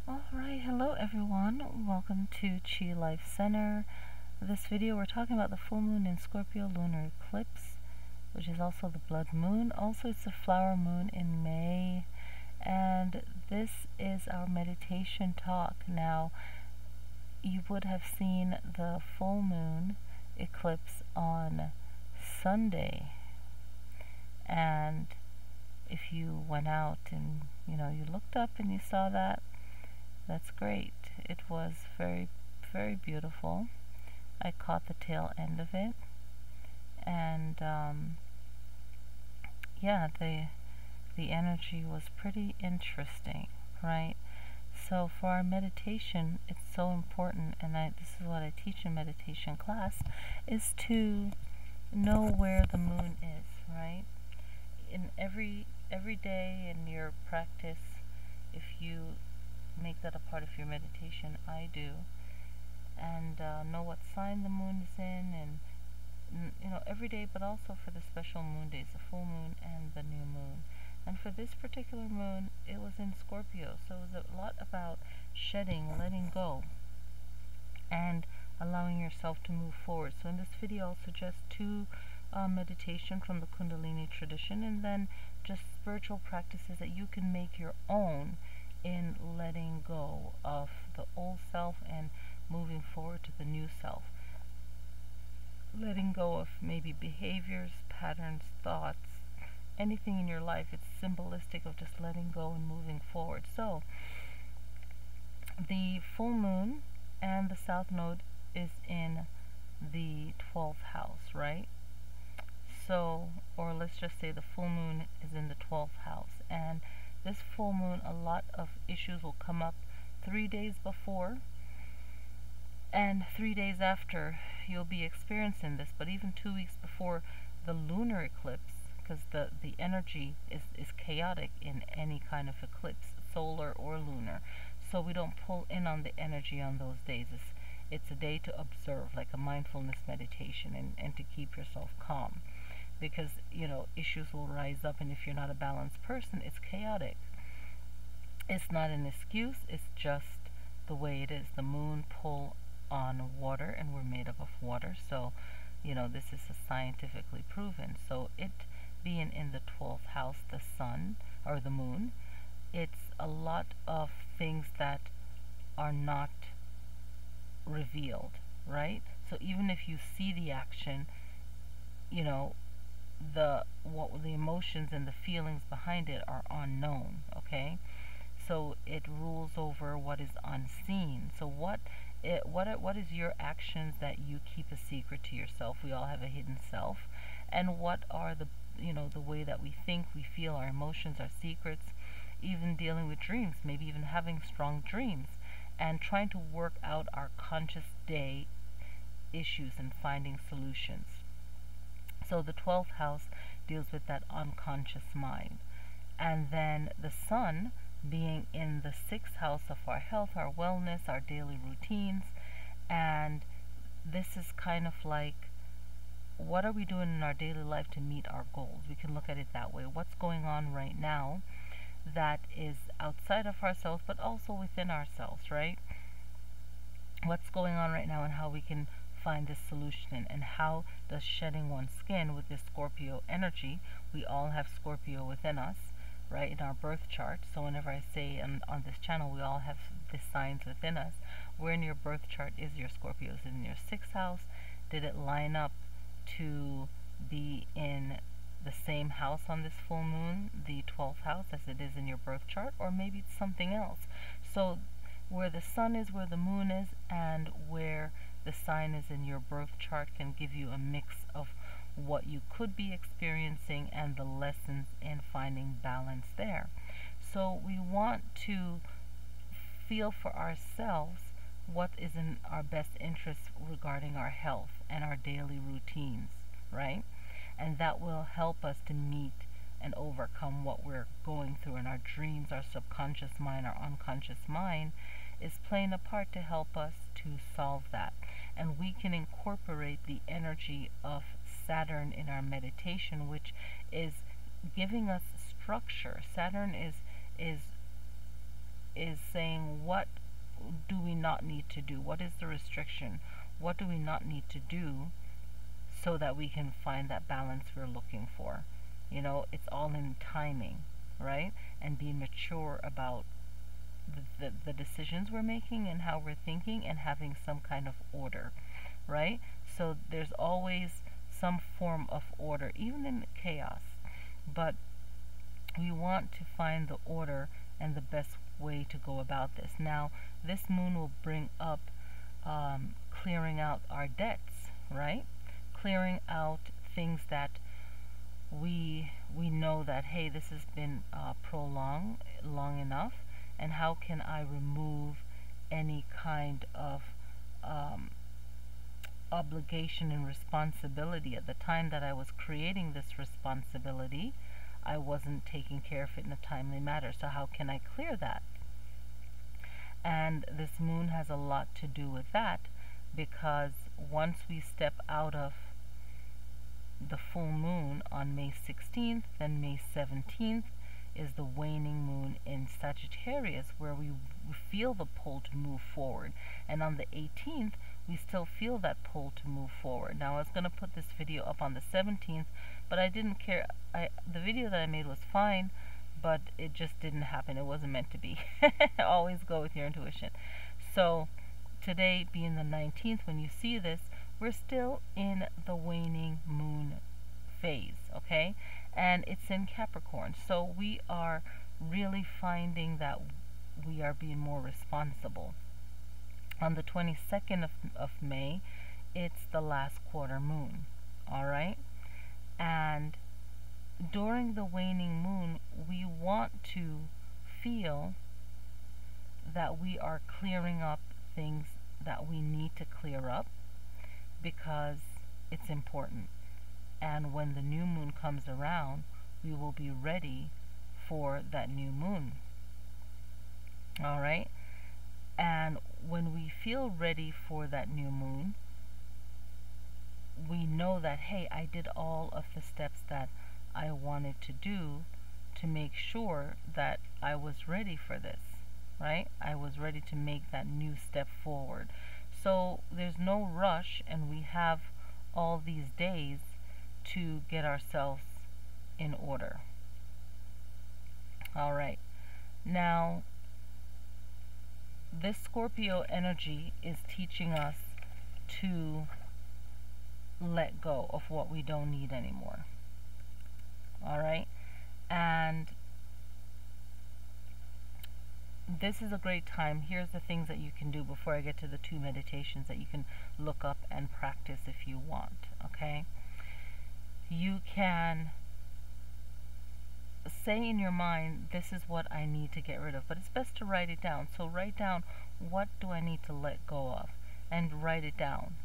Alright, hello everyone. Welcome to Chi Life Center. This video we're talking about the full moon in Scorpio Lunar Eclipse, which is also the blood moon. Also, it's a flower moon in May. And this is our meditation talk. Now, you would have seen the full moon eclipse on Sunday. And if you went out and, you looked up and you saw that, that's great. It was very, very beautiful. I caught the tail end of it. And, yeah, the energy was pretty interesting, right? So for our meditation, it's so important, and this is what I teach in meditation class, is to know where the moon is, right? In every day in your practice, if you make that a part of your meditation, I do, and know what sign the moon is in, and every day, but also for the special moon days, the full moon and the new moon. And for this particular moon, it was in Scorpio, so it was a lot about shedding, letting go, and allowing yourself to move forward. So in this video, I'll suggest two meditation from the Kundalini tradition, and then just spiritual practices that you can make your own in letting go of the old self and moving forward to the new self. Letting go of maybe behaviors, patterns, thoughts, anything in your life. It's symbolistic of just letting go and moving forward. So, the full moon and the south node is in the 12th house, right? So, or let's just say the full moon is in the 12th house, and this full moon, a lot of issues will come up 3 days before and 3 days after. You'll be experiencing this, but even 2 weeks before the lunar eclipse, because the energy is chaotic in any kind of eclipse, solar or lunar. So we don't pull in on the energy on those days. It's a day to observe, like a mindfulness meditation, and to keep yourself calm. Because, issues will rise up, and if you're not a balanced person, it's chaotic. It's not an excuse, it's just the way it is. The moon pull on water, and we're made up of water, so, this is scientifically proven. So it being in the 12th house, the sun, or the moon, it's a lot of things that are not revealed, right? So even if you see the action, the emotions and the feelings behind it are unknown, okay? So it rules over what is unseen. So what is your actions that you keep a secret to yourself? We all have a hidden self. And what are the way that we think, we feel, our emotions, our secrets, even dealing with dreams, maybe even having strong dreams, and trying to work out our conscious day issues and finding solutions. So the 12th house deals with that unconscious mind. And then the sun being in the 6th house of our health, our wellness, our daily routines. And this is kind of like, what are we doing in our daily life to meet our goals? We can look at it that way. What's going on right now that is outside of ourselves, but also within ourselves, right? What's going on right now, and how we can find this solution, and how does shedding one's skin with this Scorpio energy? We all have Scorpio within us, right, in our birth chart. So whenever I say on this channel, we all have the signs within us. Where in your birth chart is your Scorpio? Is it in your 6th house? Did it line up to be in the same house on this full moon, the 12th house, as it is in your birth chart? Or maybe it's something else. So where the sun is, where the moon is, and where the sign is in your birth chart can give you a mix of what you could be experiencing and the lessons in finding balance there. So we want to feel for ourselves what is in our best interest regarding our health and our daily routines, right? And that will help us to meet and overcome what we're going through in our dreams. Our subconscious mind, our unconscious mind is playing a part to help us to solve that. And we can incorporate the energy of Saturn in our meditation, which is giving us structure. Saturn is is saying, what do we not need to do? What is the restriction? What do we not need to do so that we can find that balance we're looking for? You know, it's all in timing, right? And being mature about the decisions we're making and how we're thinking, and having some kind of order, right? So there's always some form of order, even in chaos. But we want to find the order and the best way to go about this. Now, this moon will bring up clearing out our debts, right? Clearing out things that we know that, hey, this has been prolonged long enough, and how can I remove any kind of obligation and responsibility. At the time that I was creating this responsibility, I wasn't taking care of it in a timely manner. So how can I clear that? And this moon has a lot to do with that, because once we step out of the full moon on May 16th, then May 17th is the waning moon in Sagittarius, where we feel the pull to move forward. And on the 18th, we still feel that pull to move forward. Now, I was going to put this video up on the 17th, but I didn't care. The video that I made was fine, but it just didn't happen. It wasn't meant to be. Always go with your intuition. So today being the 19th, when you see this, we're still in the waning moon phase, okay? And it's in Capricorn. So we are really finding that we are being more responsible. On the 22nd of May, it's the last quarter moon, all right? And during the waning moon, we want to feel that we are clearing up things that we need to clear up, because it's important. And when the new moon comes around, we will be ready for that new moon. All right? And when we feel ready for that new moon, we know that, hey, I did all of the steps that I wanted to do to make sure that I was ready for this, right? I was ready to make that new step forward. So there's no rush, and we have all these days to get ourselves in order. All right. Now, this Scorpio energy is teaching us to let go of what we don't need anymore. All right? And this is a great time. Here's the things that you can do before I get to the 2 meditations that you can look up and practice if you want, okay? You can say in your mind, this is what I need to get rid of, but it's best to write it down. So write down, what do I need to let go of? And write it down.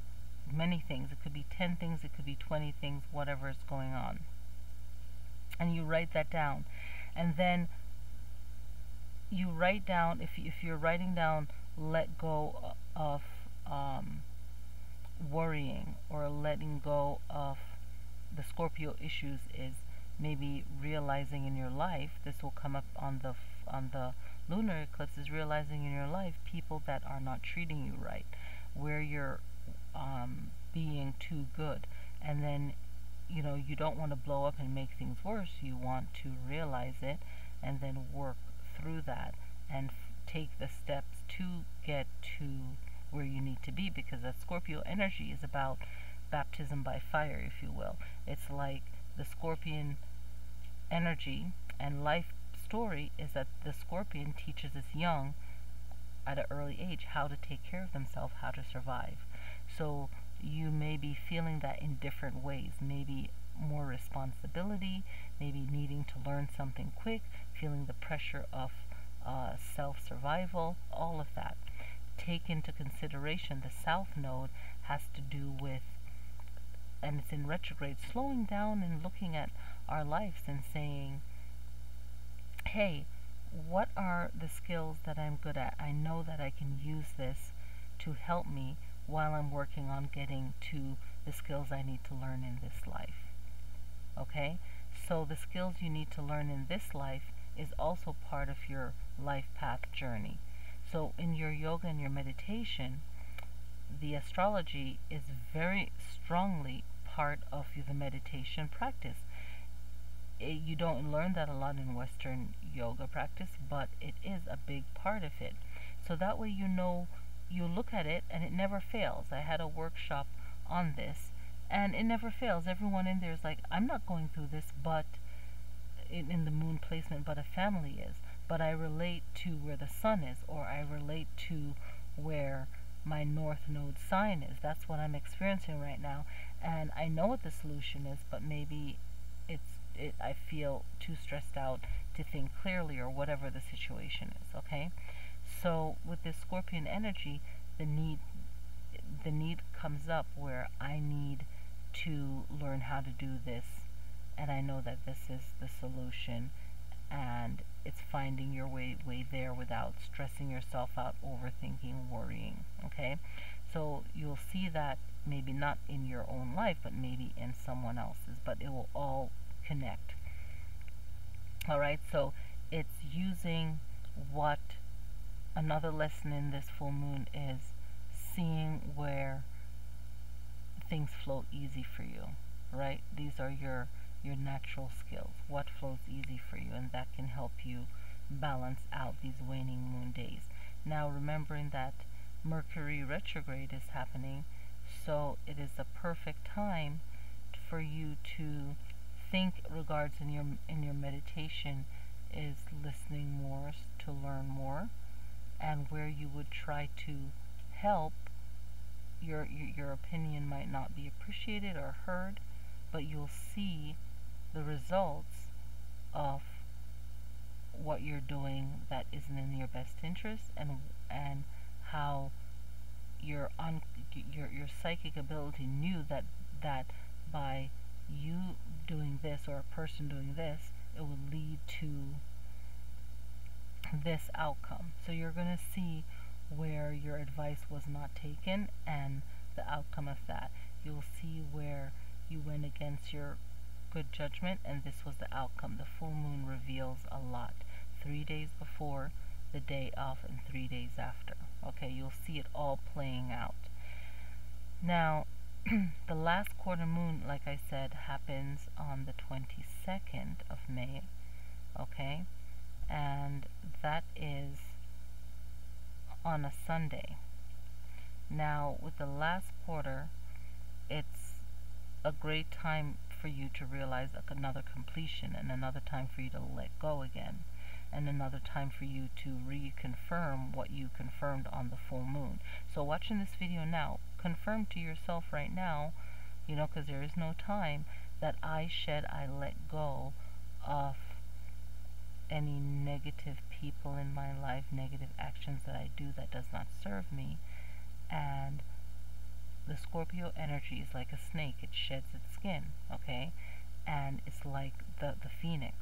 Many things. It could be 10 things, it could be 20 things, whatever is going on. And you write that down. And then you write down, if you're writing down, let go of worrying, or letting go of the Scorpio issues, is maybe realizing in your life, this will come up on the lunar eclipse, is realizing in your life people that are not treating you right, where you're being too good. And then, you know, you don't want to blow up and make things worse. You want to realize it and then work through that and take the steps to get to where you need to be, because that Scorpio energy is about baptism by fire, if you will. It's like the Scorpion energy and life story is that the Scorpion teaches us young, at an early age, how to take care of themselves, how to survive. So you may be feeling that in different ways, maybe more responsibility, maybe needing to learn something quick, feeling the pressure of self-survival, all of that. Take into consideration the South Node has to do with, and it's in retrograde, slowing down and looking at our lives and saying, hey, what are the skills that I'm good at? I know that I can use this to help me while I'm working on getting to the skills I need to learn in this life. Okay? So the skills you need to learn in this life is also part of your life path journey. So in your yoga and your meditation, the astrology is very strongly part of the meditation practice. You don't learn that a lot in Western yoga practice, but it is a big part of it. So that way you know, you look at it and it never fails. I had a workshop on this and it never fails. Everyone in there is like, I'm not going through this, but in the moon placement, but a family is. But I relate to where the sun is, or I relate to where my north node sign is. That's what I'm experiencing right now, and I know what the solution is, but maybe I feel too stressed out to think clearly, or whatever the situation is. Okay, so with this Scorpion energy, the need comes up where I need to learn how to do this, and I know that this is the solution, and it's finding your way there without stressing yourself out, overthinking, worrying. Okay, so you'll see that maybe not in your own life, but maybe in someone else's, but it will all connect. Alright, so it's using what another lesson in this full moon is, seeing where things flow easy for you, right? These are your natural skills, what flows easy for you, and that can help you balance out these waning moon days. Now, remembering that Mercury retrograde is happening, so it is a perfect time for you to think regards in your meditation is listening more, to learn more, and where you would try to help. Your opinion might not be appreciated or heard, but you'll see the results of what you're doing that isn't in your best interest, and how your psychic ability knew that by you doing this, or a person doing this, it will lead to this outcome. So you're going to see where your advice was not taken and the outcome of that. You'll see where you went against your good judgment, and this was the outcome. The full moon reveals a lot. 3 days before, the day of, and 3 days after. Okay, you'll see it all playing out. Now, the last quarter moon, like I said, happens on the 22nd of May. Okay, and that is on a Sunday. Now, with the last quarter, it's a great time for you to realize another completion, and another time for you to let go again, and another time for you to reconfirm what you confirmed on the full moon. So watching this video now, confirm to yourself right now, because there is no time, that I let go of any negative people in my life, negative actions that I do that does not serve me. And the Scorpio energy is like a snake. It sheds its skin, okay? And it's like the phoenix.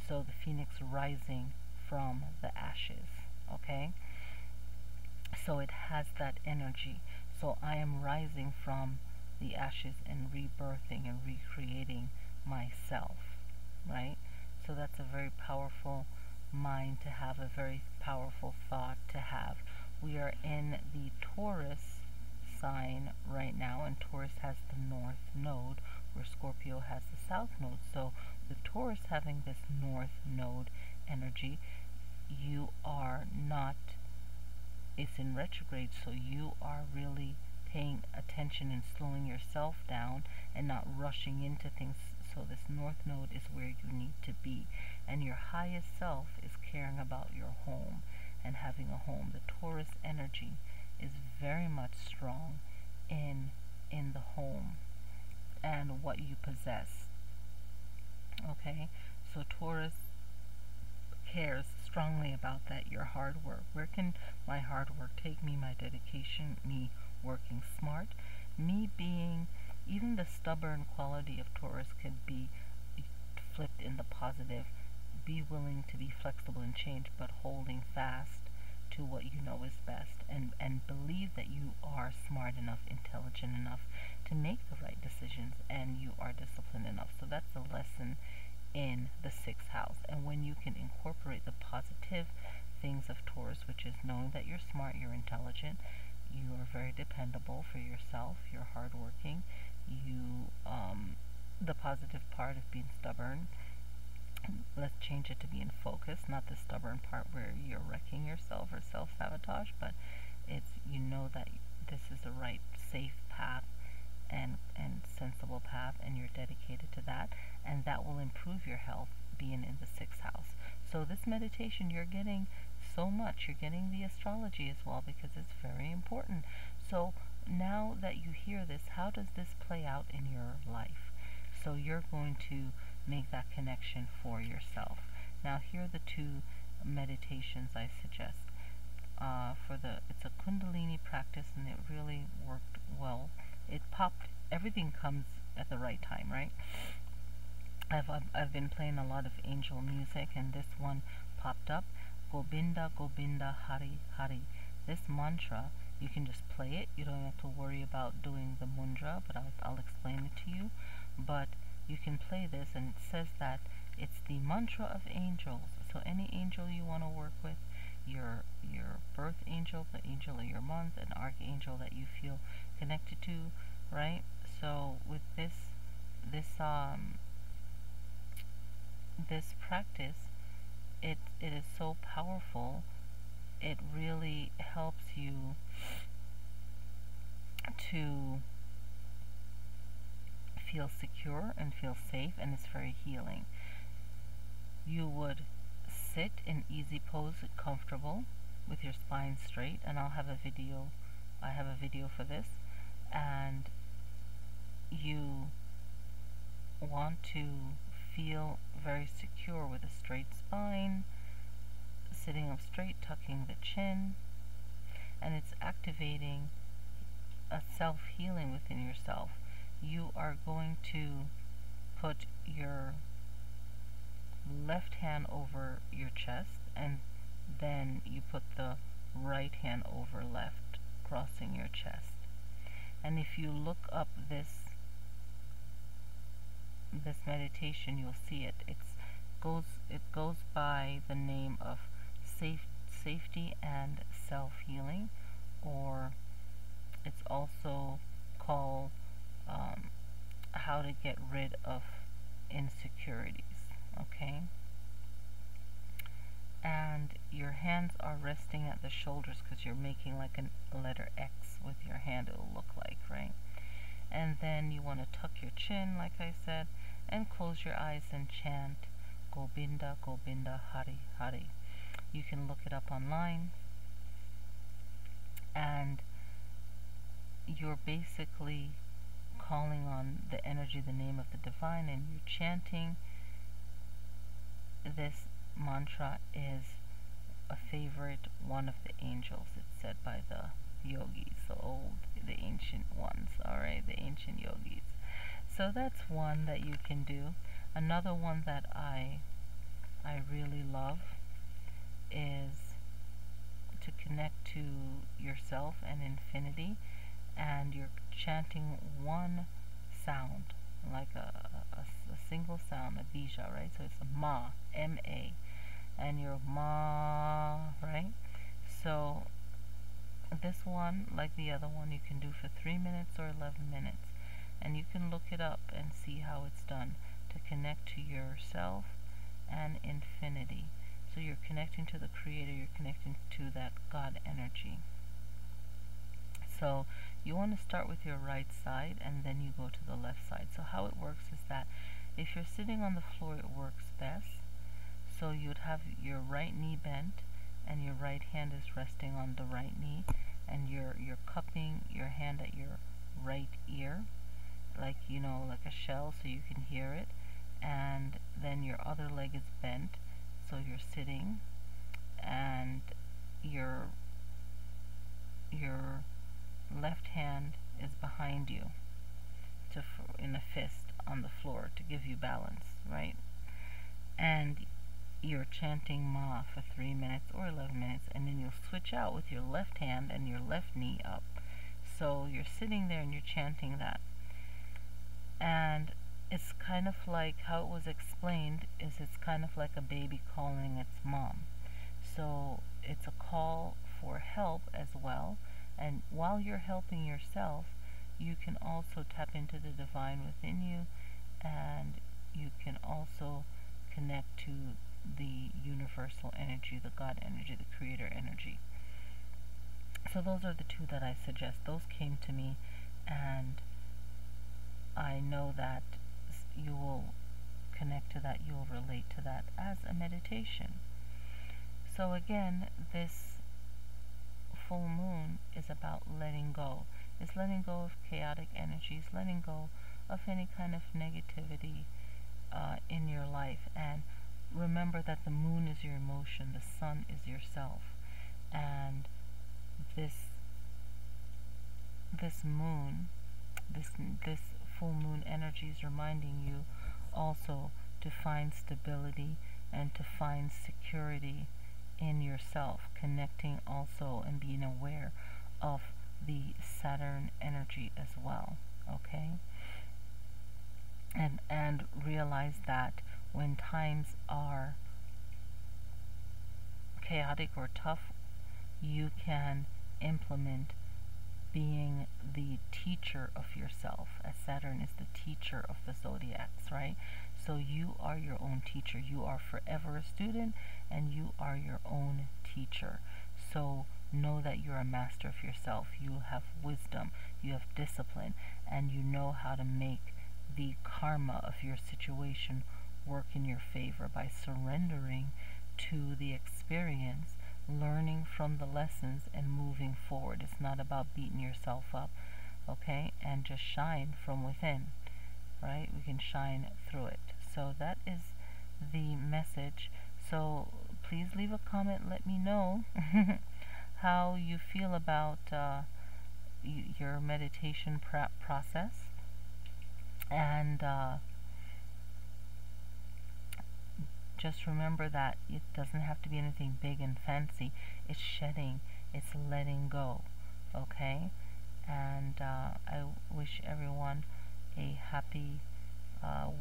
So the phoenix rising from the ashes, okay? So it has that energy. So I am rising from the ashes and rebirthing and recreating myself, right? So that's a very powerful mind to have, a very powerful thought to have. We are in the Taurus sign right now, and Taurus has the north node, where Scorpio has the south node. So with Taurus having this north node energy, you are not, it's in retrograde, so you are really paying attention and slowing yourself down and not rushing into things. So this north node is where you need to be, and your highest self is caring about your home and having a home. The Taurus energy is very much strong in the home and what you possess. Okay, so Taurus cares strongly about that, your hard work. Where can my hard work take me, my dedication, me working smart, me being, even the stubborn quality of Taurus could be flipped in the positive. Be willing to be flexible and change, but holding fast to what you know is best, and believe that you are smart enough, intelligent enough to make the right decisions, and you are disciplined enough. So that's the lesson in the 6th house. And when you can incorporate the positive things of Taurus, which is knowing that you're smart, you're intelligent, you are very dependable for yourself, you're hardworking, you the positive part of being stubborn, let's change it to being focused, not the stubborn part where you're wrecking yourself or self-sabotage, but it's, you know that this is the right safe path and sensible path, and you're dedicated to that, and that will improve your health being in the 6th house. So this meditation, you're getting so much. You're getting the astrology as well, because it's very important. So now that you hear this, how does this play out in your life? So you're going to make that connection for yourself. Now here are the 2 meditations I suggest. It's a Kundalini practice, and it really worked well. It popped. Everything comes at the right time, right? I've been playing a lot of angel music, and this one popped up. Govinda, Govinda, Hari, Hari. This mantra, you can just play it. You don't have to worry about doing the mudra, but I'll explain it to you. But you can play this, and it says that it's the mantra of angels. So any angel you want to work with, your birth angel, the angel of your month, an archangel that you feel connected to, right? So with this practice, it is so powerful. It really helps you to feel secure and feel safe, and it's very healing. You would sit in easy pose, comfortable, with your spine straight, and I have a video for this. And you want to feel very secure with a straight spine, sitting up straight, tucking the chin, and it's activating a self-healing within yourself. You are going to put your left hand over your chest, and then you put the right hand over left, crossing your chest. And if you look up this meditation, you'll see it. It goes by the name of safety and self-healing, or it's also called how to get rid of insecurities. Okay? And your hands are resting at the shoulders, because you're making like a letter X with your hand, it'll look like, right? And then you want to tuck your chin, like I said, and close your eyes and chant Govinda, Govinda, Hari, Hari. You can look it up online, and you're basically calling on the energy, the name of the divine, and you're chanting. This mantra is a favorite one of the angels. It's said by the yogis, the ancient ones, alright, the ancient yogis. So that's one that you can do. Another one that I really love is to connect to yourself and infinity, and you're chanting one sound, like a single sound, a bija, right? So it's a ma, M-A, and you're ma, right? So this one, like the other one, you can do for 3 minutes or 11 minutes, and you can look it up and see how it's done to connect to yourself and infinity. So you're connecting to the Creator, you're connecting to that God energy. So you want to start with your right side, and then you go to the left side. So how it works is that if you're sitting on the floor, it works best. So you'd have your right knee bent, and your right hand is resting on the right knee, and you're cupping your hand at your right ear, like, you know, like a shell, so you can hear it. And then your other leg is bent, so you're sitting, and your left hand is behind you, in a fist on the floor to give you balance, right? And you're chanting Ma for 3 minutes or 11 minutes, and then you'll switch out with your left hand and your left knee up. So you're sitting there and you're chanting that. And it's kind of like how it was explained is it's kind of like a baby calling its mom. So it's a call for help as well, and while you're helping yourself, you can also tap into the divine within you, and you can also connect to the universal energy, the God energy, the creator energy. So those are the two that I suggest. Those came to me, and I know that you will connect to that, you will relate to that as a meditation. So again, this full moon is about letting go. It's letting go of chaotic energies, letting go of any kind of negativity in your life. And remember that the moon is your emotion, the sun is yourself. And this moon, this full moon energy is reminding you also to find stability and to find security in yourself, connecting also and being aware of the Saturn energy as well, okay? And realize that when times are chaotic or tough, you can implement being the teacher of yourself, as Saturn is the teacher of the zodiacs, right? So you are your own teacher. You are forever a student, and you are your own teacher. So know that you're a master of yourself. You have wisdom, you have discipline, and you know how to make the karma of your situation work in your favor by surrendering to the experience, learning from the lessons, and moving forward. It's not about beating yourself up, okay? And just shine from within, right? We can shine through it. So that is the message. So please leave a comment. Let me know how you feel about your meditation process. And just remember that it doesn't have to be anything big and fancy. It's shedding, it's letting go, okay? And I wish everyone a happy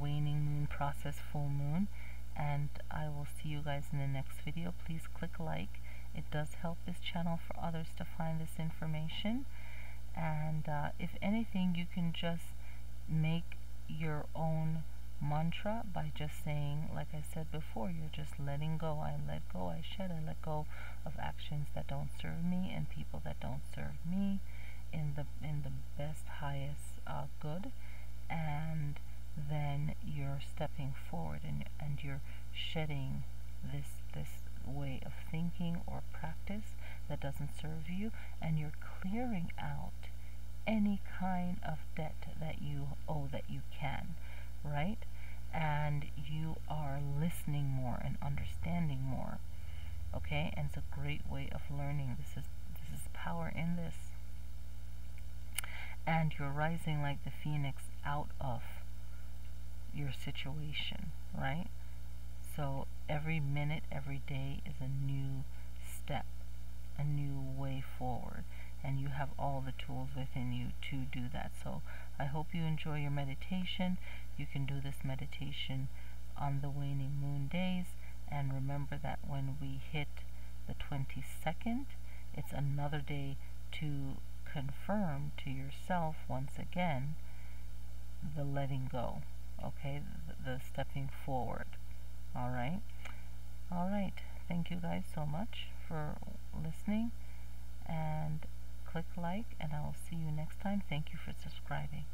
waning moon process, full moon, and I will see you guys in the next video. Please click like. It does help this channel for others to find this information. And if anything, you can just make your own mantra by just saying, like I said before, you're just letting go. I let go, I shed, I let go of actions that don't serve me and people that don't serve me in the best, highest good. And then you're stepping forward, and you're shedding this way of thinking or practice that doesn't serve you, and you're clearing out any kind of debt that you owe, that you can, right? And you are listening more and understanding more, okay? And it's a great way of learning. This is power in this. And you're rising like the phoenix out of your situation, right? So every minute, every day is a new step, a new way forward, and you have all the tools within you to do that. So I hope you enjoy your meditation. You can do this meditation on the waning moon days, and remember that when we hit the 22nd, it's another day to confirm to yourself once again the letting go, okay, the stepping forward. All right. Thank you guys so much for listening, and click like, and I will see you next time. Thank you for subscribing.